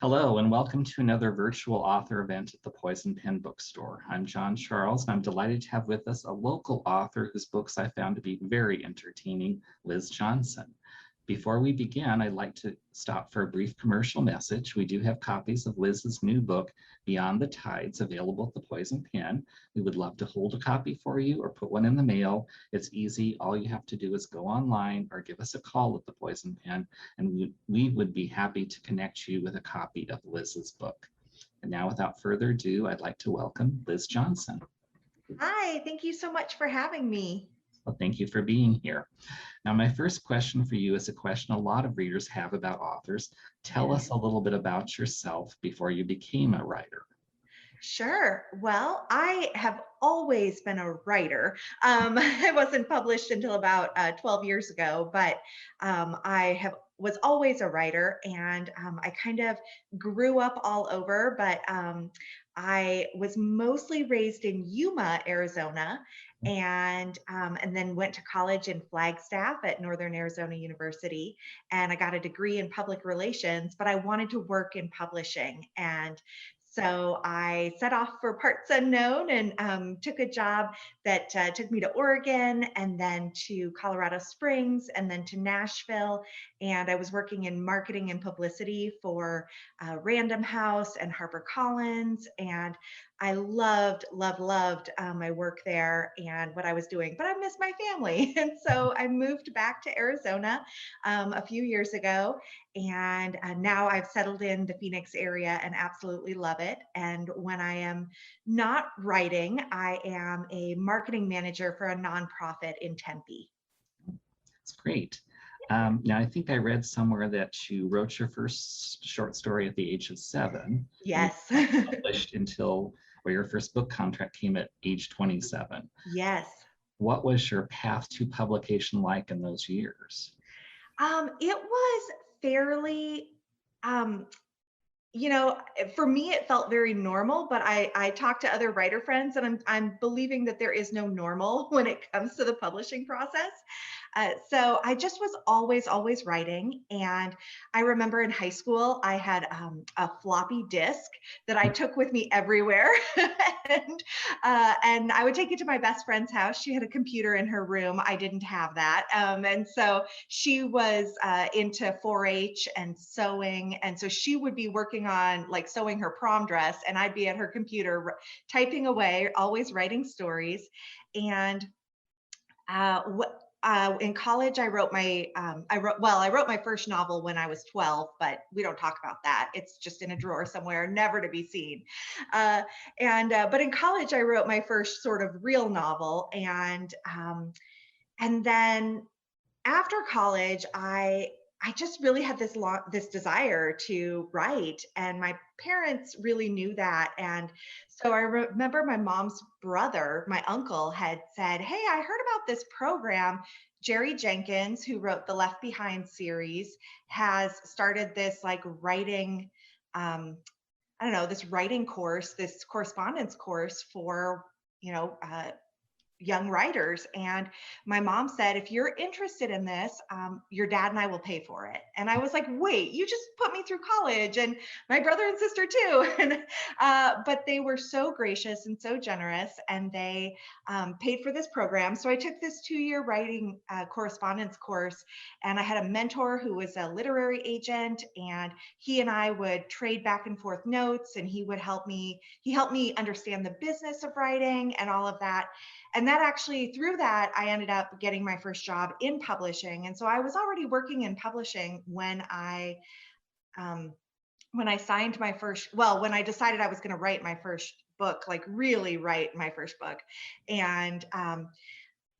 Hello, and welcome to another virtual author event at the Poison Pen Bookstore. I'm John Charles, and I'm delighted to have with us a local author whose books I found to be very entertaining, Liz Johnson. Before we begin, I'd like to stop for a brief commercial message. We do have copies of Liz's new book, Beyond the Tides, available at the Poison Pen. We would love to hold a copy for you or put one in the mail. It's easy. All you have to do is go online or give us a call at the Poison Pen, and we would be happy to connect you with a copy of Liz's book. And now, without further ado, I'd like to welcome Liz Johnson. Hi, thank you so much for having me. Well, thank you for being here. Now, my first question for you is a question a lot of readers have about authors. Tell us a little bit about yourself before you became a writer. Sure. Well, I have always been a writer. I wasn't published until about 12 years ago, but was always a writer, and I kind of grew up all over. But I was mostly raised in Yuma, Arizona, and then went to college in Flagstaff at Northern Arizona University, and I got a degree in public relations. But I wanted to work in publishing, and so I set off for parts unknown and took a job that took me to Oregon and then to Colorado Springs and then to Nashville. And I was working in marketing and publicity for Random House and HarperCollins. And I loved my work there and what I was doing, but I missed my family. And so I moved back to Arizona a few years ago, and now I've settled in the Phoenix area and absolutely love it. And when I am not writing, I am a marketing manager for a nonprofit in Tempe. That's great. Now, I think I read somewhere that you wrote your first short story at the age of 7. Yes. And you published or your first book contract came at age 27. Yes. What was your path to publication like in those years? It was fairly, um, for me, it felt very normal, but I talked to other writer friends, and I'm believing that there is no normal when it comes to the publishing process. So I just was always writing. And I remember in high school, I had a floppy disk that I took with me everywhere. And I would take it to my best friend's house. She had a computer in her room. I didn't have that. And so she was into 4-H and sewing. And so she would be working on like sewing her prom dress, and I'd be at her computer typing away, always writing stories. And in college, I wrote my first novel when I was 12, but we don't talk about that. It's just in a drawer somewhere, never to be seen. But in college, I wrote my first sort of real novel, and then after college, I just really had this desire to write, and my parents really knew that. And so I remember my mom's brother, my uncle, had said, "Hey, I heard about this program. Jerry Jenkins, who wrote the Left Behind series, has started this like writing, I don't know, this writing course, this correspondence course for you know." Young writers. And my mom said, "If you're interested in this, your dad and I will pay for it." And I was like, "Wait, you just put me through college and my brother and sister too." But they were so gracious and so generous, and they paid for this program. So I took this 2-year writing correspondence course, and I had a mentor who was a literary agent, and he and I would trade back and forth notes, and he helped me understand the business of writing and all of that. And that actually, through that, I ended up getting my first job in publishing. And so I was already working in publishing um, when I signed my when I decided I was going to write my first book, like really write my first book. And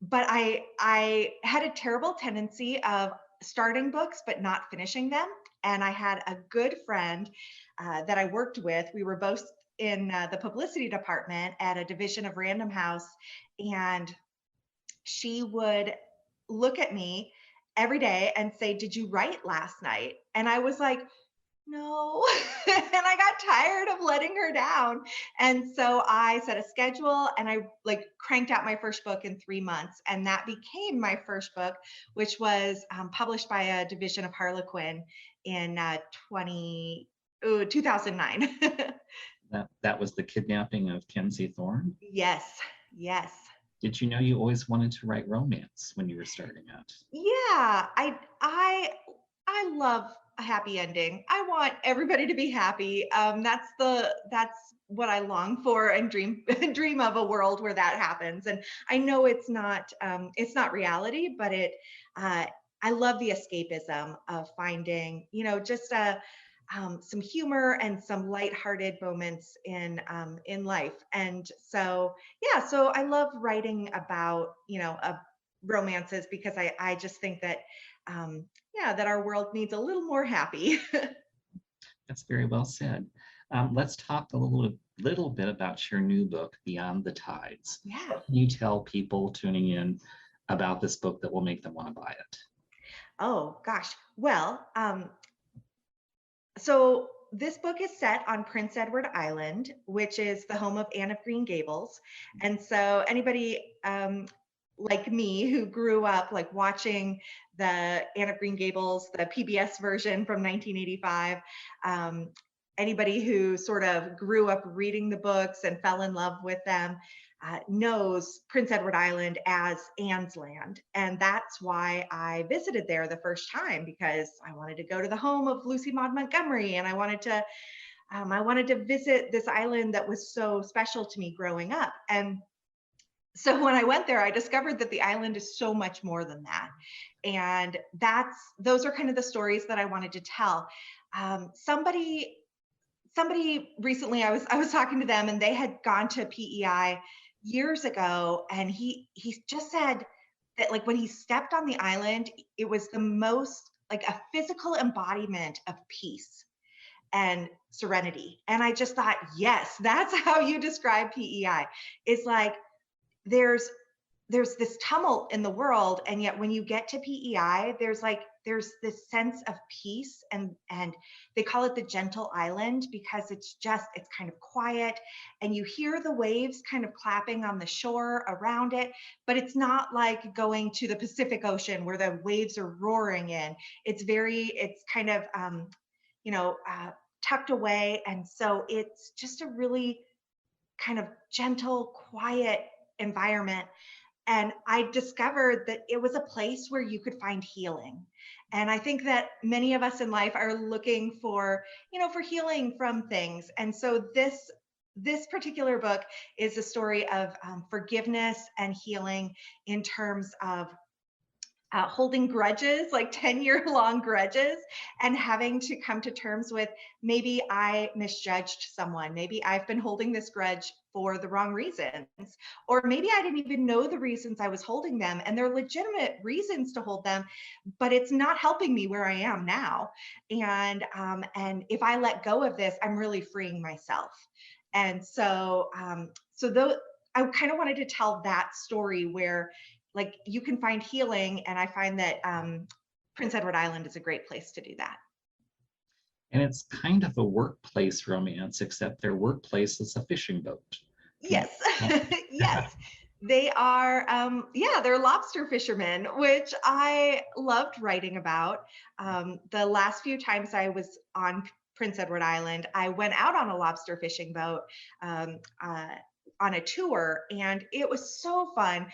but I had a terrible tendency of starting books but not finishing them. And I had a good friend that I worked with. We were both in the publicity department at a division of Random House, and she would look at me every day and say, "Did you write last night?" And I was like, "No." And I got tired of letting her down. And so I set a schedule, and I like cranked out my first book in 3 months. And that became my first book, which was published by a division of Harlequin in 2018. Ooh, 2009. That was the kidnapping of Kinsey Thorne. Yes, yes. Did you know you always wanted to write romance when you were starting out? Yeah, I love a happy ending. I want everybody to be happy. That's what I long for and dream dream of a world where that happens. And I know it's not reality, but it uh, I love the escapism of finding, just some humor and some lighthearted moments in life. And so yeah, so I love writing about, romances because I just think that yeah, that our world needs a little more happy. That's very well said. Let's talk a little bit about your new book, Beyond the Tides. Yeah. What can you tell people tuning in about this book that will make them want to buy it? Oh gosh. Well, so this book is set on Prince Edward Island, which is the home of Anne of Green Gables. And so anybody like me who grew up like watching the Anne of Green Gables, the PBS version from 1985, um, anybody who sort of grew up reading the books and fell in love with them, knows Prince Edward Island as Anne's Land. And that's why I visited there the first time, because I wanted to go to the home of Lucy Maud Montgomery, and I wanted to visit this island that was so special to me growing up. And so when I went there, I discovered that the island is so much more than that. And those are kind of the stories that I wanted to tell. Somebody recently, I was talking to them, and they had gone to PEI years ago, and he just said that like when he stepped on the island, it was the most like a physical embodiment of peace and serenity. And I just thought, yes, that's how you describe PEI. It's like there's there's this tumult in the world, and yet when you get to PEI, there's this sense of peace, and they call it the gentle island because it's kind of quiet, and you hear the waves kind of clapping on the shore around it, but it's not like going to the Pacific Ocean where the waves are roaring in. It's kind of you know uh, tucked away, and so it's just a really kind of gentle, quiet environment. And I discovered that it was a place where you could find healing. And I think that many of us in life are looking for healing from things. And so this particular book is a story of forgiveness and healing in terms of holding grudges, like 10-year long grudges, and having to come to terms with, maybe I misjudged someone. Maybe I've been holding this grudge for the wrong reasons. Or maybe I didn't even know the reasons I was holding them, and they're legitimate reasons to hold them, but it's not helping me where I am now. And if I let go of this, I'm really freeing myself. And so though I kind of wanted to tell that story where like you can find healing, and I find that Prince Edward Island is a great place to do that. And it's kind of a workplace romance, except their workplace is a fishing boat. Can Yes. Yes, they are. Yeah, they're lobster fishermen, which I loved writing about. The last few times I was on Prince Edward Island, I went out on a lobster fishing boat, um, uh, on a tour, and it was so fun.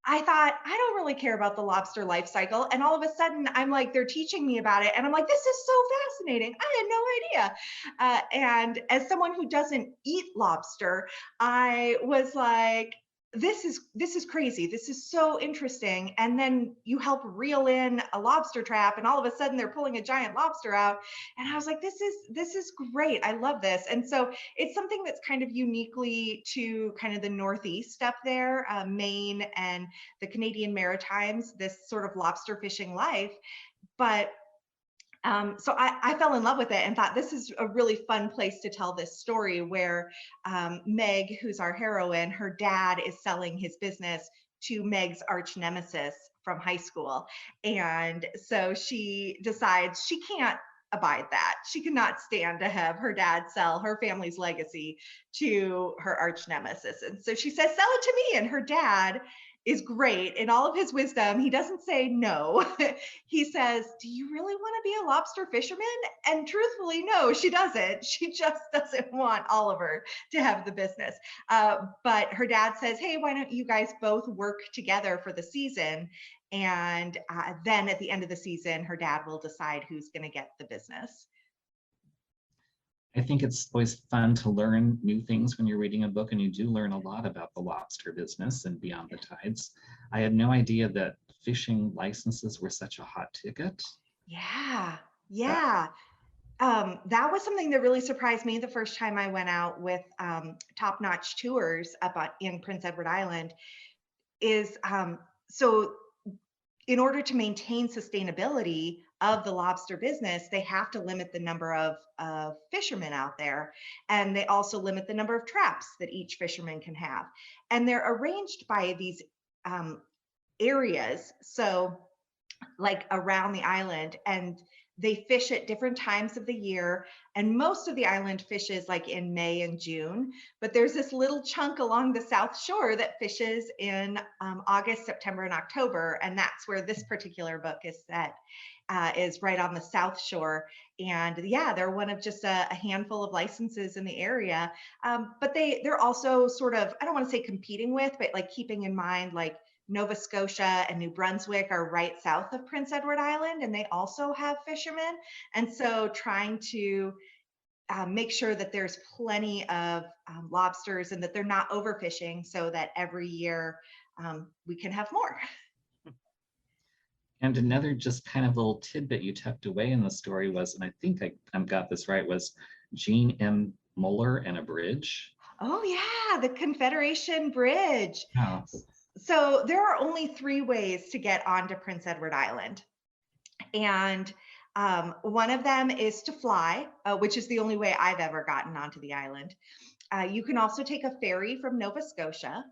I thought, I don't really care about the lobster life cycle. And all of a sudden, I'm like, they're teaching me about it. And I'm like, this is so fascinating. I had no idea. And as someone who doesn't eat lobster, I was like, this is crazy. This is so interesting. And then you help reel in a lobster trap, and all of a sudden they're pulling a giant lobster out. And I was like, this is great. I love this. And so it's something that's kind of uniquely to kind of the Northeast up there, Maine and the Canadian Maritimes, this sort of lobster fishing life. But so I fell in love with it and thought this is a really fun place to tell this story where Meg, who's our heroine, her dad is selling his business to Meg's arch nemesis from high school. And so she decides she can't abide that. She cannot stand to have her dad sell her family's legacy to her arch nemesis. And so she says, sell it to me. And her dad is great. In all of his wisdom, he doesn't say no. He says, "Do you really want to be a lobster fisherman?" And truthfully, no, she doesn't. She just doesn't want Oliver to have the business. But her dad says, "Hey, why don't you guys both work together for the season?" And then at the end of the season, her dad will decide who's going to get the business. I think it's always fun to learn new things when you're reading a book, and you do learn a lot about the lobster business and Beyond the Tides. I had no idea that fishing licenses were such a hot ticket. Yeah, That yeah. That was something that really surprised me the first time I went out with Top Notch Tours in Prince Edward Island. Is so in order to maintain sustainability of the lobster business, they have to limit the number of fishermen out there. And they also limit the number of traps that each fisherman can have. And they're arranged by these um, areas. So, like around the island, and they fish at different times of the year, and most of the island fishes like in May and June, but there's this little chunk along the south shore that fishes in August, September, and October, and that's where this particular book is set, is right on the south shore. And yeah, they're one of just a handful of licenses in the area. But they're also sort of, I don't want to say competing with, but like keeping in mind like Nova Scotia and New Brunswick are right south of Prince Edward Island, and they also have fishermen. And so trying to make sure that there's plenty of lobsters and that they're not overfishing so that every year we can have more. and another just kind of little tidbit you tucked away in the story was, and I think I got this right, was Jean M. Muller and a bridge. Oh, yeah, the Confederation Bridge. Oh, So there are only three ways to get onto Prince Edward Island. And one of them is to fly, which is the only way I've ever gotten onto the island. You can also take a ferry from Nova Scotia,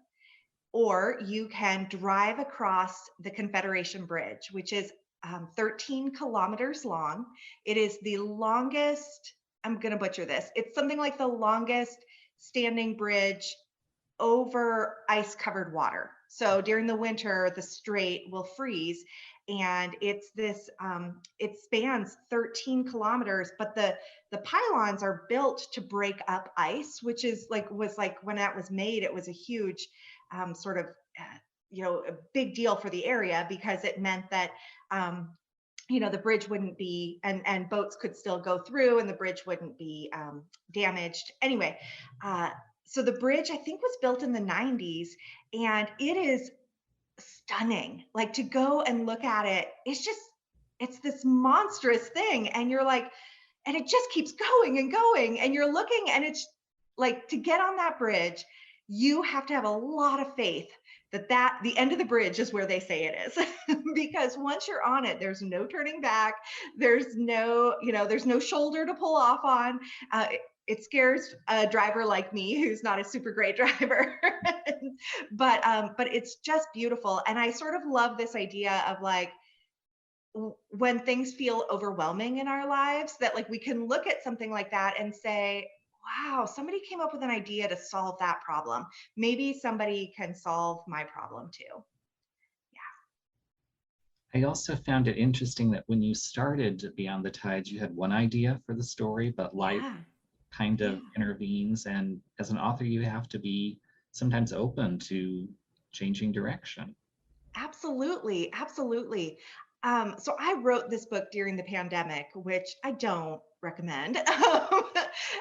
or you can drive across the Confederation Bridge, which is 13 kilometers long. It is the longest, I'm going to butcher this, it's something like the longest standing bridge over ice covered water. So during the winter, the strait will freeze, and it's this it spans 13 kilometers, but the pylons are built to break up ice, which is like was like when that was made, it was a huge sort of a big deal for the area, because it meant that the bridge wouldn't be, and boats could still go through, and the bridge wouldn't be damaged anyway. So the bridge, I think, was built in the 90s, and it is stunning. Like, to go and look at it, it's this monstrous thing, and you're like, and it just keeps going and going, and you're looking, and it's like, to get on that bridge, you have to have a lot of faith that the end of the bridge is where they say it is. Because once you're on it, there's no turning back. There's no shoulder to pull off on. It scares a driver like me who's not a super great driver. But it's just beautiful. And I sort of love this idea of like, when things feel overwhelming in our lives, that like we can look at something like that and say, wow, somebody came up with an idea to solve that problem. Maybe somebody can solve my problem too. I also found it interesting that when you started Beyond the Tides, you had one idea for the story, but life Yeah. kind Yeah. of intervenes. And as an author, you have to be sometimes open to changing direction. Absolutely, absolutely. So I wrote this book during the pandemic, which I don't recommend.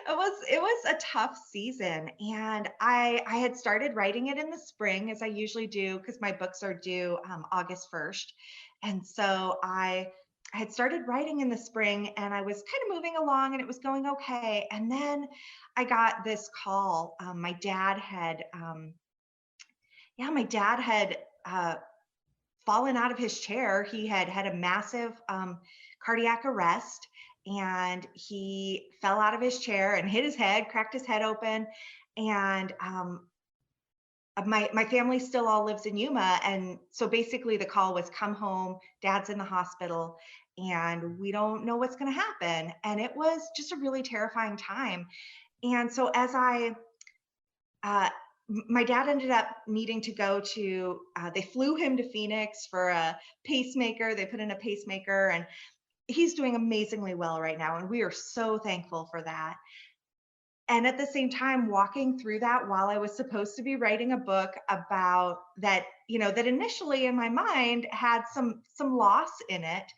It was a tough season, and I had started writing it in the spring, as I usually do, because my books are due August 1st, and so I had started writing in the spring, and I was kind of moving along, and it was going okay, and then I got this call. My dad had uh, fallen out of his chair. He had had a massive cardiac arrest, and he fell out of his chair and hit his head, cracked his head open. And my family still all lives in Yuma. And so basically the call was, come home, dad's in the hospital, and we don't know what's going to happen. And it was just a really terrifying time. And so as I uh, my dad ended up needing to go to, they flew him to Phoenix for a pacemaker. They put in a pacemaker, and he's doing amazingly well right now. And we are so thankful for that. And at the same time, walking through that while I was supposed to be writing a book about that, that initially in my mind had some loss in it.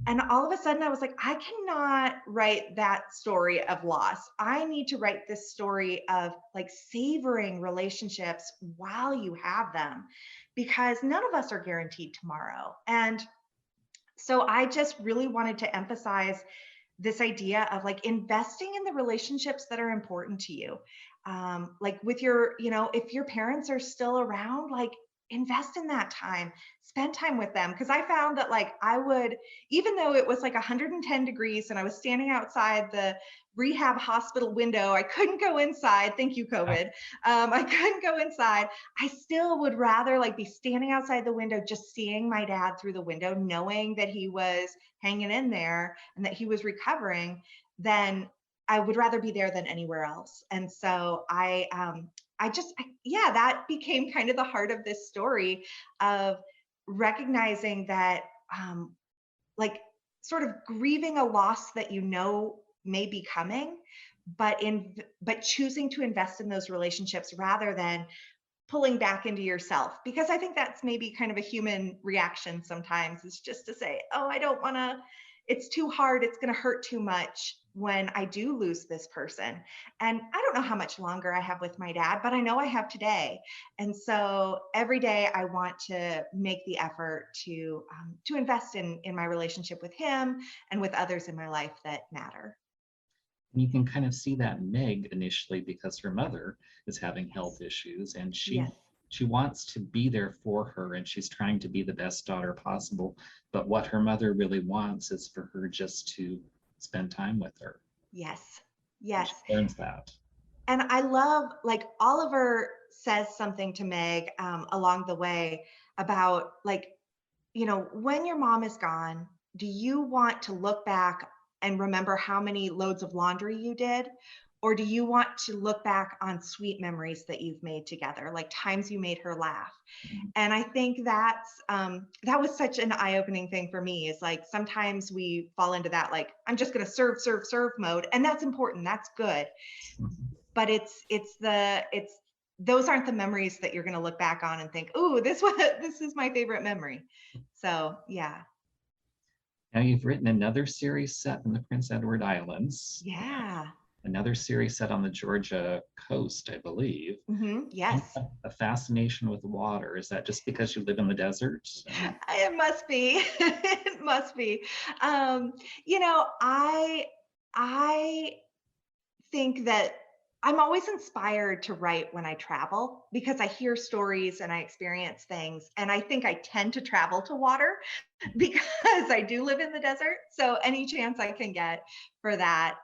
And all of a sudden I was like, I cannot write that story of loss. I need to write this story of like savoring relationships while you have them, because none of us are guaranteed tomorrow. And so I just really wanted to emphasize this idea of like investing in the relationships that are important to you. Like with your, if your parents are still around, like invest in that time, spend time with them. Cause I found that like I would, even though it was like 110 degrees and I was standing outside the rehab hospital window, I couldn't go inside. Thank you, COVID. I couldn't go inside. I still would rather like be standing outside the window, just seeing my dad through the window, knowing that he was hanging in there and that he was recovering, then I would rather be there than anywhere else. And so yeah, that became kind of the heart of this story of recognizing that, like sort of grieving a loss that may be coming, but choosing to invest in those relationships rather than pulling back into yourself, because I think that's maybe kind of a human reaction sometimes, is just to say, oh, I don't want to, it's too hard, it's going to hurt too much when I do lose this person. And I don't know how much longer I have with my dad, but I know I have today. And so every day I want to make the effort to invest in my relationship with him and with others in my life that matter. And you can kind of see that in Meg initially because her mother is having health Yes. issues, and Yes. she wants to be there for her, and she's trying to be the best daughter possible. But what her mother really wants is for her just to spend time with her. Yes. And she Yes. learns that. And I love, like, Oliver says something to Meg along the way about, like, when your mom is gone, do you want to look back and remember how many loads of laundry you did? Or do you want to look back on sweet memories that you've made together, like times you made her laugh? Mhm. And I think that was such an eye-opening thing for me, is like sometimes we fall into that, like, I'm just going to serve, serve, serve mode. And that's important. That's good. Mhm. But it's those aren't the memories that you're going to look back on and think, "Ooh, this is my favorite memory." So, yeah. Now you've written another series set in the Prince Edward Islands, Yeah. another series set on the Georgia coast, I believe. You Yes. have a fascination with water. Is that just because you live in the desert? It must be. It must be. Um, you know, I think that I'm always inspired to write when I travel, because I hear stories and I experience things. And I think I tend to travel to water because I do live in the desert. So any chance I can get for that,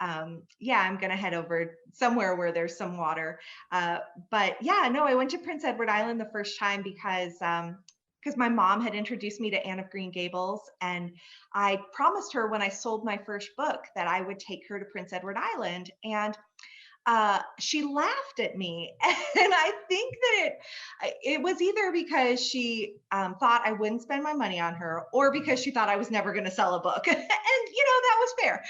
yeah, I'm going to head over somewhere where there's some water. Uh, but yeah, no, I went to Prince Edward Island the first time because my mom had introduced me to Anne of Green Gables, and I promised her when I sold my first book that I would take her to Prince Edward Island. And she laughed at me, and I think that it was either because she thought I wouldn't spend my money on her, or because she thought I was never going to sell a book. And that was fair.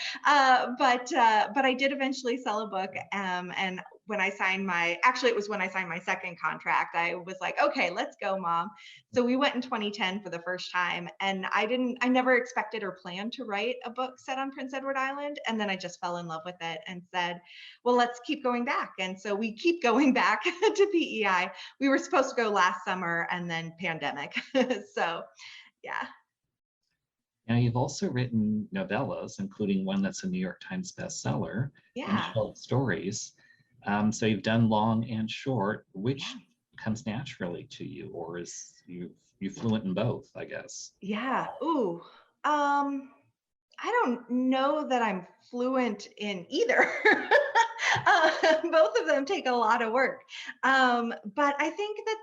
But I did eventually sell a book, and when I signed actually it was when I signed my second contract, I was like, okay, let's go, mom. So we went in 2010 for the first time, and I never expected or planned to write a book set on Prince Edward Island, and then I just fell in love with it and said, well, let's keep going back. And so we keep going back to PEI. We were supposed to go last summer, and then pandemic. So, yeah. Now, you've also written novellas, including one that's a New York Times bestseller, and Yeah. short stories. So you've done long and short. Yeah. Which comes naturally to you, or is you fluent in both, I guess? Yeah. Ooh. I don't know that I'm fluent in either. Both of them take a lot of work. But I think that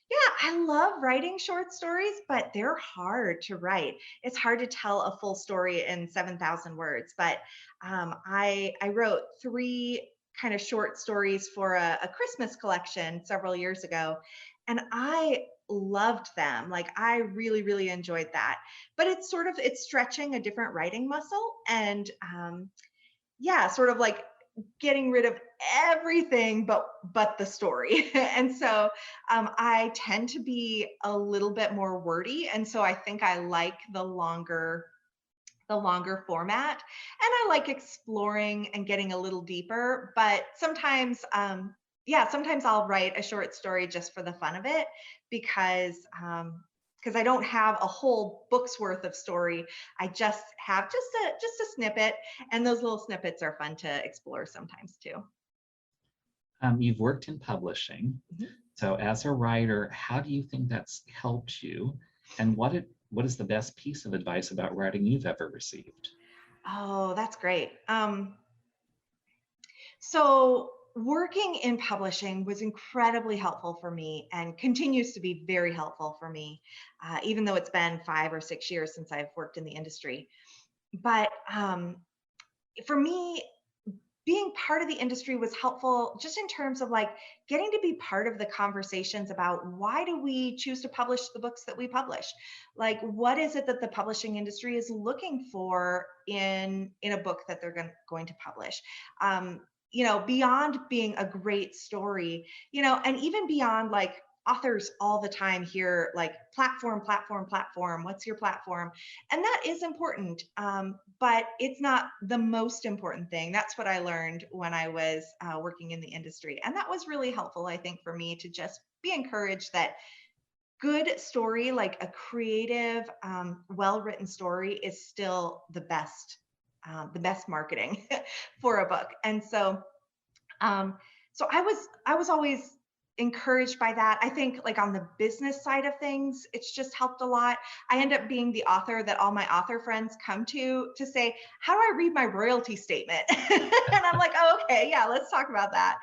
yeah, I love writing short stories, but they're hard to write. It's hard to tell a full story in 7,000 words. But I wrote three kind of short stories for a Christmas collection several years ago, and I loved them. Like I really, really enjoyed that. But it's stretching a different writing muscle, and yeah, sort of like getting rid of everything but the story. And so I tend to be a little bit more wordy, and so I think I like the longer format, and I like exploring and getting a little deeper. But sometimes sometimes I'll write a short story just for the fun of it, because I don't have a whole book's worth of story. I just have just a snippet, and those little snippets are fun to explore sometimes too. You've worked in publishing. Mhm. So as a writer, how do you think that's helped you? And what is the best piece of advice about writing you've ever received? Oh, that's great. So working in publishing was incredibly helpful for me and continues to be very helpful for me, even though it's been 5 or 6 years since I've worked in the industry. But for me, being part of the industry was helpful just in terms of like getting to be part of the conversations about why do we choose to publish the books that we publish. Like what is it that the publishing industry is looking for in a book that they're going to publish. Beyond being a great story, and even beyond like authors all the time hear like platform, platform, platform, what's your platform? And that is important, but it's not the most important thing. That's what I learned when I was working in the industry, and that was really helpful, I think, for me to just be encouraged that good story, like a creative, well-written story, is still the best marketing for a book. And so I was always encouraged by that. I think like on the business side of things, it's just helped a lot. I end up being the author that all my author friends come to say, how do I read my royalty statement? And I'm like, oh, okay, yeah, let's talk about that.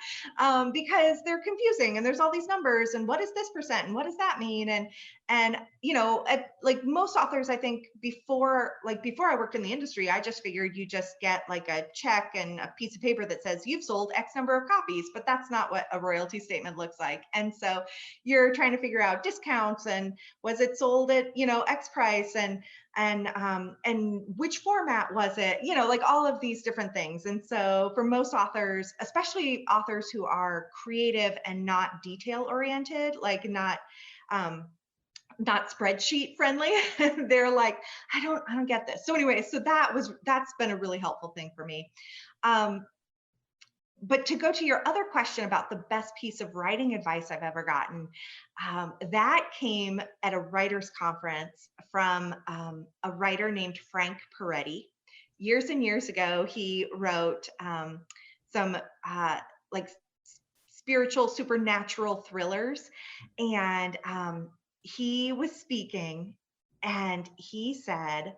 Because they're confusing and there's all these numbers and what is this percent and what does that mean? And like most authors, I think before I worked in the industry, I just figured you just get like a check and a piece of paper that says you've sold X number of copies, but that's not what a royalty statement looks like. And so you're trying to figure out discounts and was it sold at X price, and which format was it, like all of these different things. And so for most authors, especially authors who are creative and not detail oriented, like not spreadsheet friendly, they're like, I don't get this. So anyway, that's been a really helpful thing for me. But to go to your other question about the best piece of writing advice I've ever gotten, that came at a writers conference from a writer named Frank Peretti. Years and years ago, he wrote some like spiritual, supernatural thrillers, and he was speaking, and he said,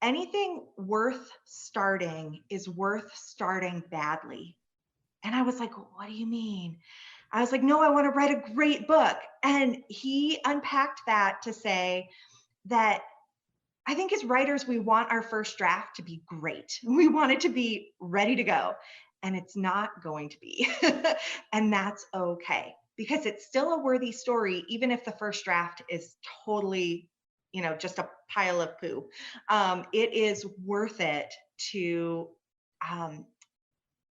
anything worth starting is worth starting badly. And I was like, what do you mean? I was like, no, I want to write a great book. And he unpacked that to say that I think as writers, we want our first draft to be great. We want it to be ready to go. And it's not going to be. And that's okay, because it's still a worthy story, even if the first draft is totally, just a pile of poo. It is worth it um,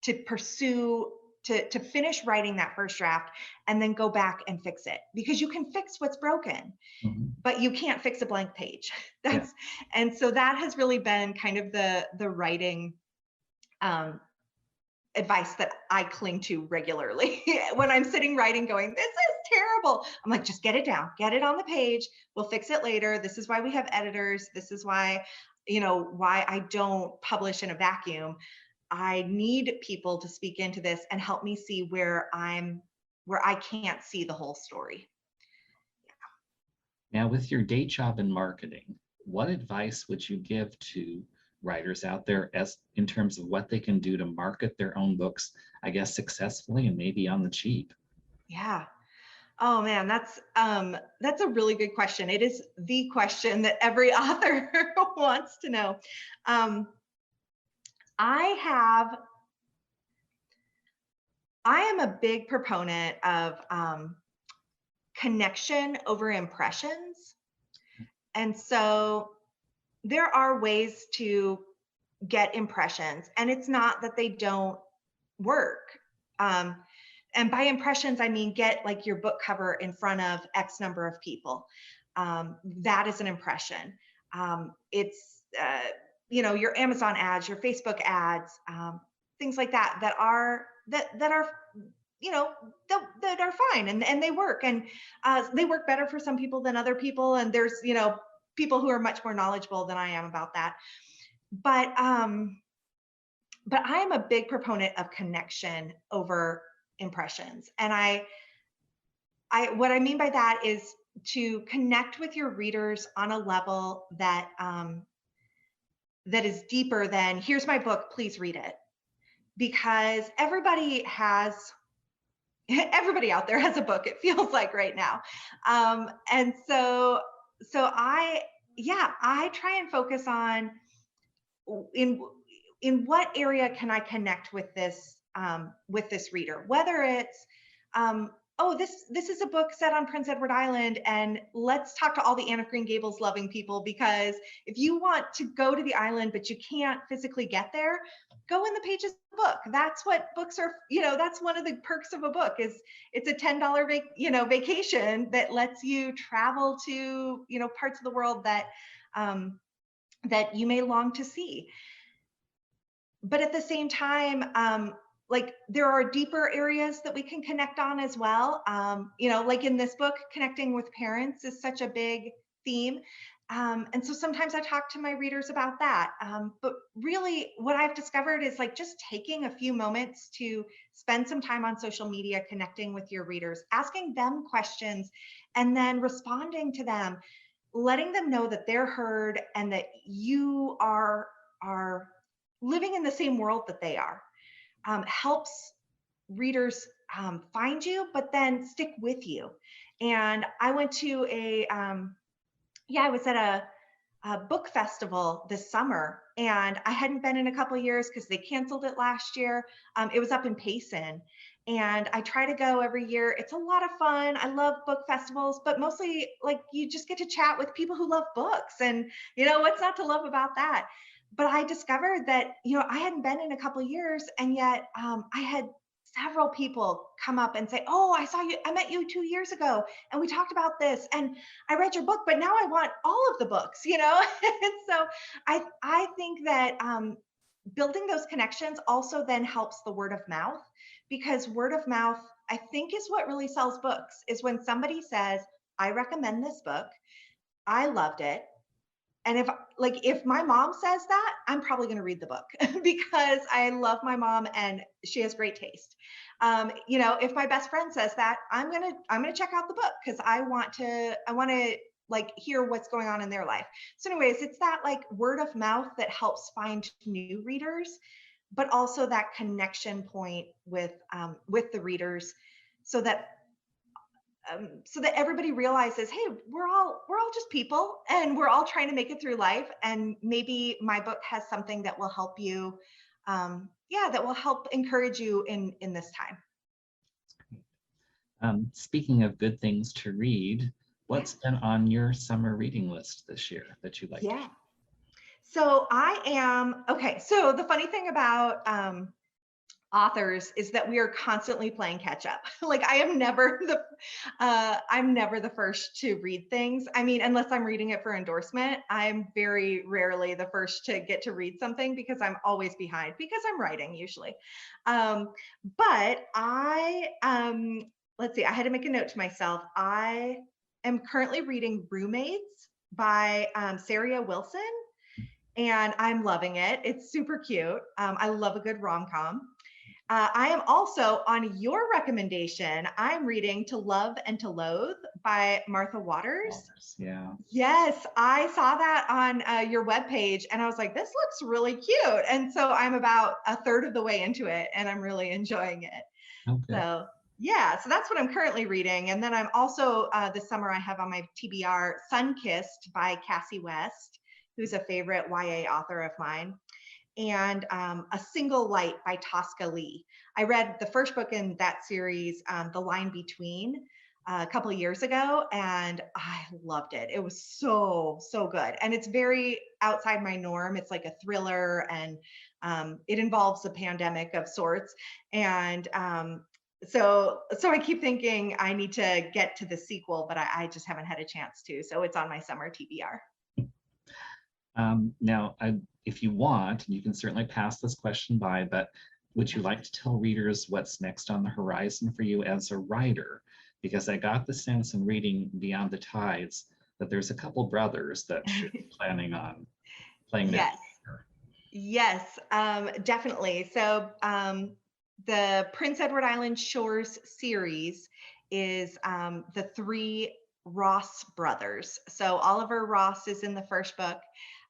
to pursue, to finish writing that first draft and then go back and fix it, because you can fix what's broken, Mhm. but you can't fix a blank page. Yeah. And so that has really been kind of the writing advice that I cling to regularly. When I'm sitting writing going, this is terrible, I'm like, just get it down, get it on the page, we'll fix it later. This is why we have editors. This is why I don't publish in a vacuum. I need people to speak into this and help me see where I can't see the whole story. Now, with your day job in marketing, what advice would you give to writers out there as in terms of what they can do to market their own books, I guess, successfully and maybe on the cheap? Yeah. Oh man, that's a really good question. It is the question that every author wants to know. Um, I have I am a big proponent of connection over impressions. And so there are ways to get impressions, and it's not that they don't work. Um, and by impressions, I mean get like your book cover in front of X number of people. That is an impression. It's your Amazon ads, your Facebook ads, things like that that are you know that are fine, and they work, and they work better for some people than other people, and there's people who are much more knowledgeable than I am about that. But I am a big proponent of connection over impressions. And I what I mean by that is to connect with your readers on a level that is deeper than here's my book, please read it. Because everybody out there has a book, it feels like right now. And so I try and focus on in in what area can I connect with this reader, whether it's oh, this is a book set on Prince Edward Island, and let's talk to all the Anne of Green Gables loving people, because if you want to go to the island but you can't physically get there, go in the pages of the book. That's what books are, that's one of the perks of a book is it's a $10 vacation that lets you travel to, parts of the world that you may long to see. But at the same time, like there are deeper areas that we can connect on as well. Like in this book, connecting with parents is such a big theme. And so sometimes I talk to my readers about that. But really what I've discovered is like just taking a few moments to spend some time on social media, connecting with your readers, asking them questions, and then responding to them, letting them know that they're heard and that you are living in the same world that they are, helps readers find you, but then stick with you. And I went to I was at a book festival this summer, and I hadn't been in a couple of years because they canceled it last year. It was up in Payson, and I try to go every year. It's a lot of fun. I love book festivals, but mostly like you just get to chat with people who love books, and what's not to love about that? But I discovered that I hadn't been in a couple of years, and yet I had several people come up and say, "Oh, I met you 2 years ago, and we talked about this, and I read your book, but now I want all of the books." And so I think that building those connections also then helps the word of mouth, because word of mouth, I think, is what really sells books. Is when somebody says, "I recommend this book. I loved it." And if my mom says that, I'm probably going to read the book because I love my mom and she has great taste. If my best friend says that, I'm gonna check out the book because I want to like hear what's going on in their life. So, anyways, it's that like word of mouth that helps find new readers, but also that connection point with the readers, so that everybody realizes, hey, we're all just people, and we're all trying to make it through life, and maybe my book has something that will help you, that will help encourage you in this time. Speaking of good things to read, what's Yeah. been on your summer reading list this year that you like to Yeah. share? So I am okay. So the funny thing about authors is that we are constantly playing catch up. Like I'm never the first to read things. I mean, unless I'm reading it for endorsement, I'm very rarely the first to get to read something because I'm always behind because I'm writing usually. But let's see, I had to make a note to myself. I am currently reading Roommates by Sarah Wilson, and I'm loving it. It's super cute. I love a good rom-com. I am also, on your recommendation, I'm reading To Love and to Loathe by Martha Waters. Yeah. Yes, I saw that on your webpage, and I was like, this looks really cute. And so I'm about a third of the way into it, and I'm really enjoying it. Okay. So yeah, so that's what I'm currently reading. And then I'm also, this summer I have on my TBR, Sunkissed by Cassie West, who's a favorite YA author of mine. and A Single Light by Tosca Lee. I read the first book in that series, The Line Between, a couple of years ago, and I loved it. It was so good. And it's very outside my norm. It's like a thriller, and it involves a pandemic of sorts. And so I keep thinking I need to get to the sequel, but I just haven't had a chance to. So it's on my summer TBR. Now, if you want, you can certainly pass this question by, but would you like to tell readers what's next on the horizon for you as a writer? Because I got the sense in reading Beyond the Tides that there's a couple brothers that should be planning on playing that Yes. character. Yes, definitely. So the Prince Edward Island Shores series is the three Ross brothers. So Oliver Ross is in the first book.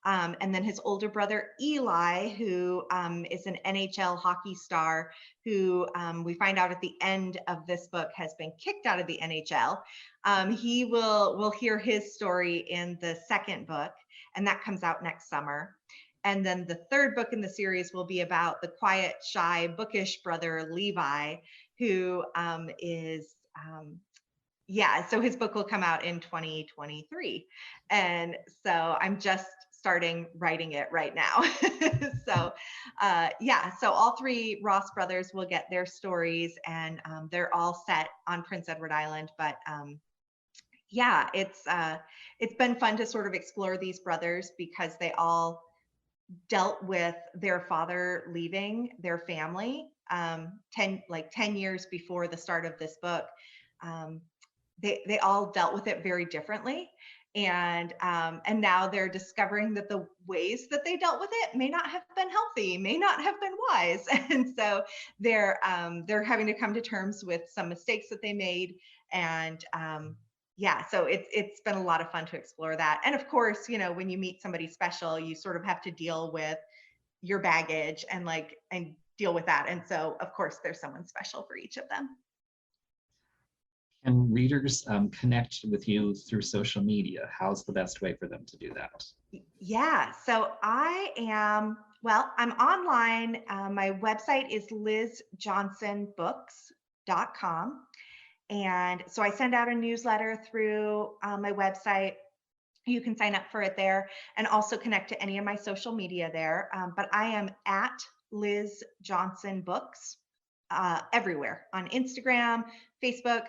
And then his older brother Eli, who is an NHL hockey star, who we find out at the end of this book has been kicked out of the NHL. He will hear his story in the second book, and that comes out next summer. And then the third book in the series will be about the quiet, shy, bookish brother Levi, who yeah, so his book will come out in 2023. And so I'm just starting writing it right now. So yeah, so all three Ross brothers will get their stories, and they're all set on Prince Edward Island. But yeah, it's been fun to sort of explore these brothers because they all dealt with their father leaving their family 10 years before the start of this book. Um, they all dealt with it very differently, and now they're discovering that the ways that they dealt with it may not have been healthy, may not have been wise, and so they're having to come to terms with some mistakes that they made. And yeah, so it's been a lot of fun to explore that. And of course, when you meet somebody special, you sort of have to deal with your baggage and deal with that. And so of course there's someone special for each of them. Can readers connect with you through social media? How's the best way for them to do that? Yeah, so I'm online. My website is lizjohnsonbooks.com. And so I send out a newsletter through my website. You can sign up for it there and also connect to any of my social media there. But I am at Liz Johnson Books everywhere, on Instagram, Facebook,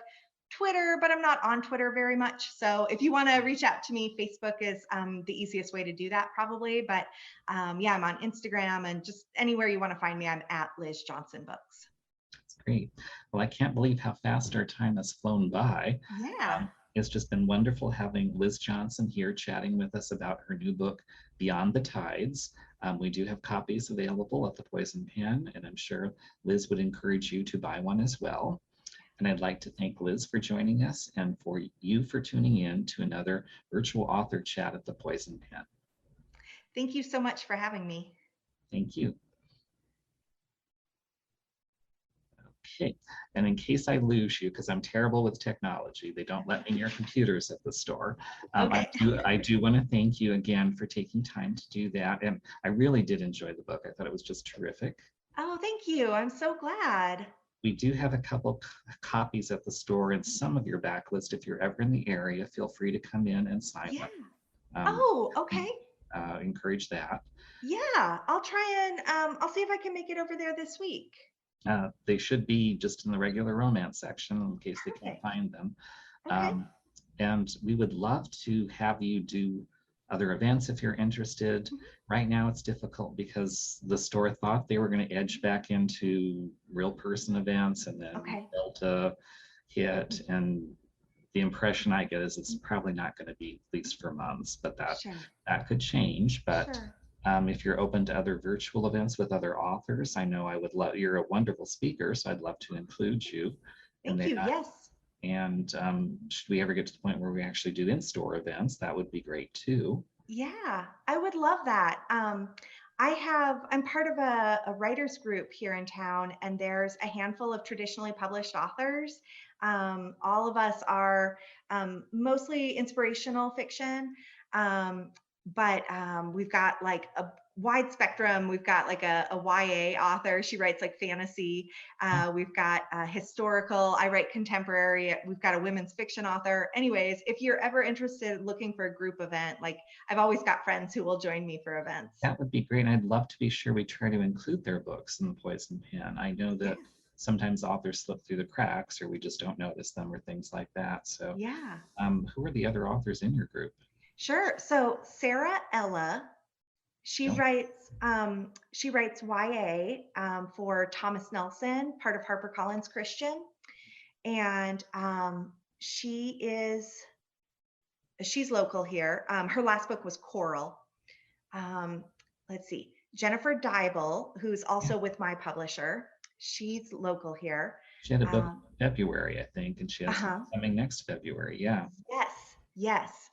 Twitter, but I'm not on Twitter very much. So if you want to reach out to me, Facebook is the easiest way to do that probably. But yeah, I'm on Instagram, and just anywhere you want to find me, I'm at Liz Johnson Books. That's great. Well, I can't believe how fast our time has flown by. Yeah. It's just been wonderful having Liz Johnson here chatting with us about her new book, Beyond the Tides. We do have copies available at the Poison Pen, and I'm sure Liz would encourage you to buy one as well. And I'd like to thank Liz for joining us, and for you for tuning in to another virtual author chat at the Poison Pen. Thank you so much for having me. Thank you. Okay, and in case I lose you, because I'm terrible with technology, they don't let me near computers at the store. Okay. I do want to thank you again for taking time to do that. And I really did enjoy the book. I thought it was just terrific. Oh, thank you. I'm so glad. We do have a couple copies at the store and some of your backlist. If you're ever in the area, feel free to come in and sign Yeah. them. Oh, okay. Encourage that. Yeah, I'll try and I'll see if I can make it over there this week. They should be just in the regular romance section in case they can't Perfect. find them. Okay. And we would love to have you do other events if you're interested. Mhm. Right now it's difficult because the store thought they were going to edge back into real person events, and then Okay. Delta hit, and the impression I get is it's probably not going to be, at least for months, but Sure. that could change. But Sure. if you're open to other virtual events with other authors, I know I would love, you're a wonderful speaker, so I'd love to include you in Thank you. that. Yes. And should we ever get to the point where we actually do in-store events, that would be great too. Yeah, I would love that. I'm part of a writers group here in town, and there's a handful of traditionally published authors. All of us are mostly inspirational fiction, but we've got like wide spectrum. We've got like a YA author. She writes like fantasy. We've got historical. I write contemporary. We've got a women's fiction author. Anyways, if you're ever interested looking for a group event, like I've always got friends who will join me for events. That would be great. I'd love to be sure we try to include their books in the Poison Pen. I know Yeah. that sometimes authors slip through the cracks or we just don't notice them or things like that. So Yeah. who are the other authors in your group? Sure. So Sarah Ella, No? she writes YA for Thomas Nelson, part of HarperCollins Christian, and she is she's local here. Her last book was Coral. Um, let's see, Jennifer Dybel, who's Yeah. also with my publisher. She's local here. She had a book Um, in February, I think, and she has uh-huh. coming next February. Yeah. Yes, yes.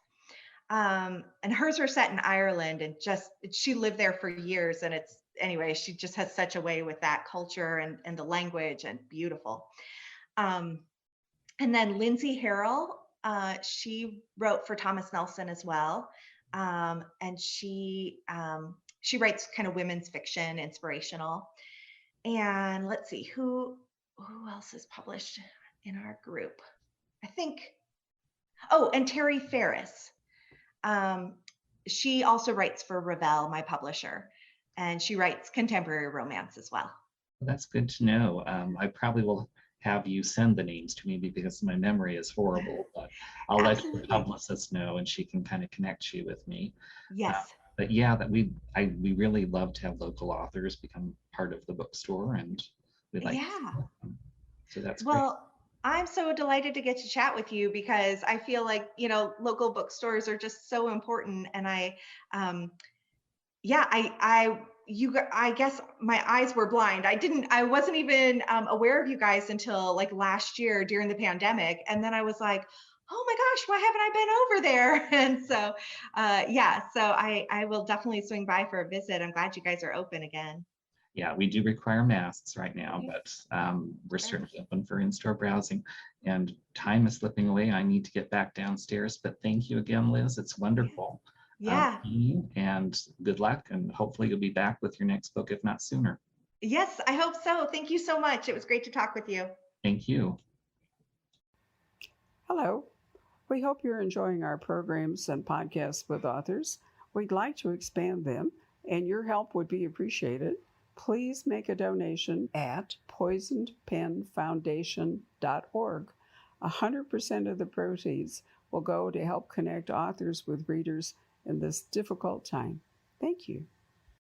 And hers are set in Ireland, and just she lived there for years. And it's anyway, she just has such a way with that culture and the language, and beautiful. Um, and then Lindsay Harrell, she wrote for Thomas Nelson as well. And she writes kind of women's fiction, inspirational. And let's see who else is published in our group. I think. Oh, and Terry Ferris. Um, she also writes for Revell, my publisher, and she writes contemporary romance as well. Well, that's good to know. I probably will have you send the names to me because my memory is horrible, but I'll let your Absolutely. publicist know and she can kind of connect you with me. Uh, Yes. but yeah, we really love to have local authors become part of the bookstore, and we like to Yeah. support them. So that's great. Well, I'm so delighted to get to chat with you because I feel like, local bookstores are just so important. And um, yeah, I guess my eyes were blind. I wasn't even aware of you guys until like last year during the pandemic. And then I was like, oh my gosh, why haven't I been over there? And so, yeah, so I will definitely swing by for a visit. I'm glad you guys are open again. Yeah, we do require masks right now, Okay, but we're sure. certainly open for in-store browsing. And time is slipping away. I need to get back downstairs, but thank you again, Liz. It's Yeah. wonderful. Yeah. Meeting you, and good luck. And hopefully you'll be back with your next book, if not sooner. Yes, I hope so. Thank you so much. It was great to talk with you. Thank you. Hello. We hope you're enjoying our programs and podcasts with authors. We'd like to expand them, and your help would be appreciated. Please make a donation at poisonedpenfoundation.org. 100% of the proceeds will go to help connect authors with readers in this difficult time. Thank you.